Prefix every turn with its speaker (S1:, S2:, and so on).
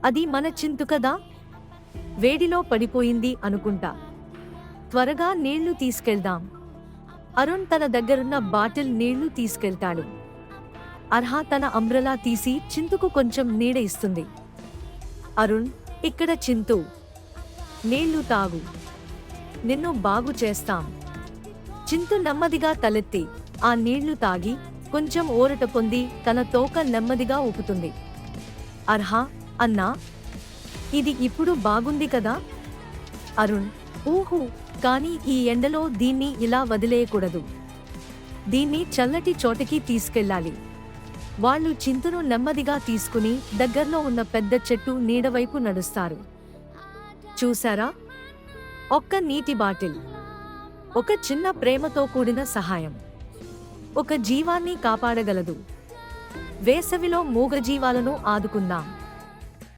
S1: అది మన చింతు కదా? వేడిలో పడిపోయింది అనుకుంటా. త్వరగా నీళ్లు తీసుకెళ్దాం. అరుణ్ తన దగ్గరున్న బాటిల్ నీళ్లు తీసుకెళ్తాడు. అర్హ తన అంబ్రెలా తీసి చింతుకు కొంచెం నీడ ఇస్తుంది. అరుణ్, ఇక్కడ చింతూ. నీళ్లు తాగు. నిన్ను బాగు చేస్తాం. చింతు నెమ్మదిగా తలెత్తి ఆ నీళ్లు తాగి కొంచెం ఊరట పొంది తన తోక నెమ్మదిగా ఊపుతుంది. అర్హ, అన్నా, ఇది ఇప్పుడు బాగుంది కదా? అరుణ్, ఊహు, కానీ ఈ ఎండలో దీన్ని ఇలా వదిలేయకూడదు. దీన్ని చల్లటి చోటకి తీసుకెళ్ళాలి. వాళ్ళు చింతును నెమ్మదిగా తీసుకుని దగ్గర్లో ఉన్న పెద్ద చెట్టు నీడవైపు నడుస్తారు. చూశారా? ఒక్క నీటి బాటిల్, ఒక చిన్న ప్రేమతో కూడిన సహాయం ఒక జీవాన్ని కాపాడగలదు. వేసవిలో మూగజీవాలను ఆదుకుందాం.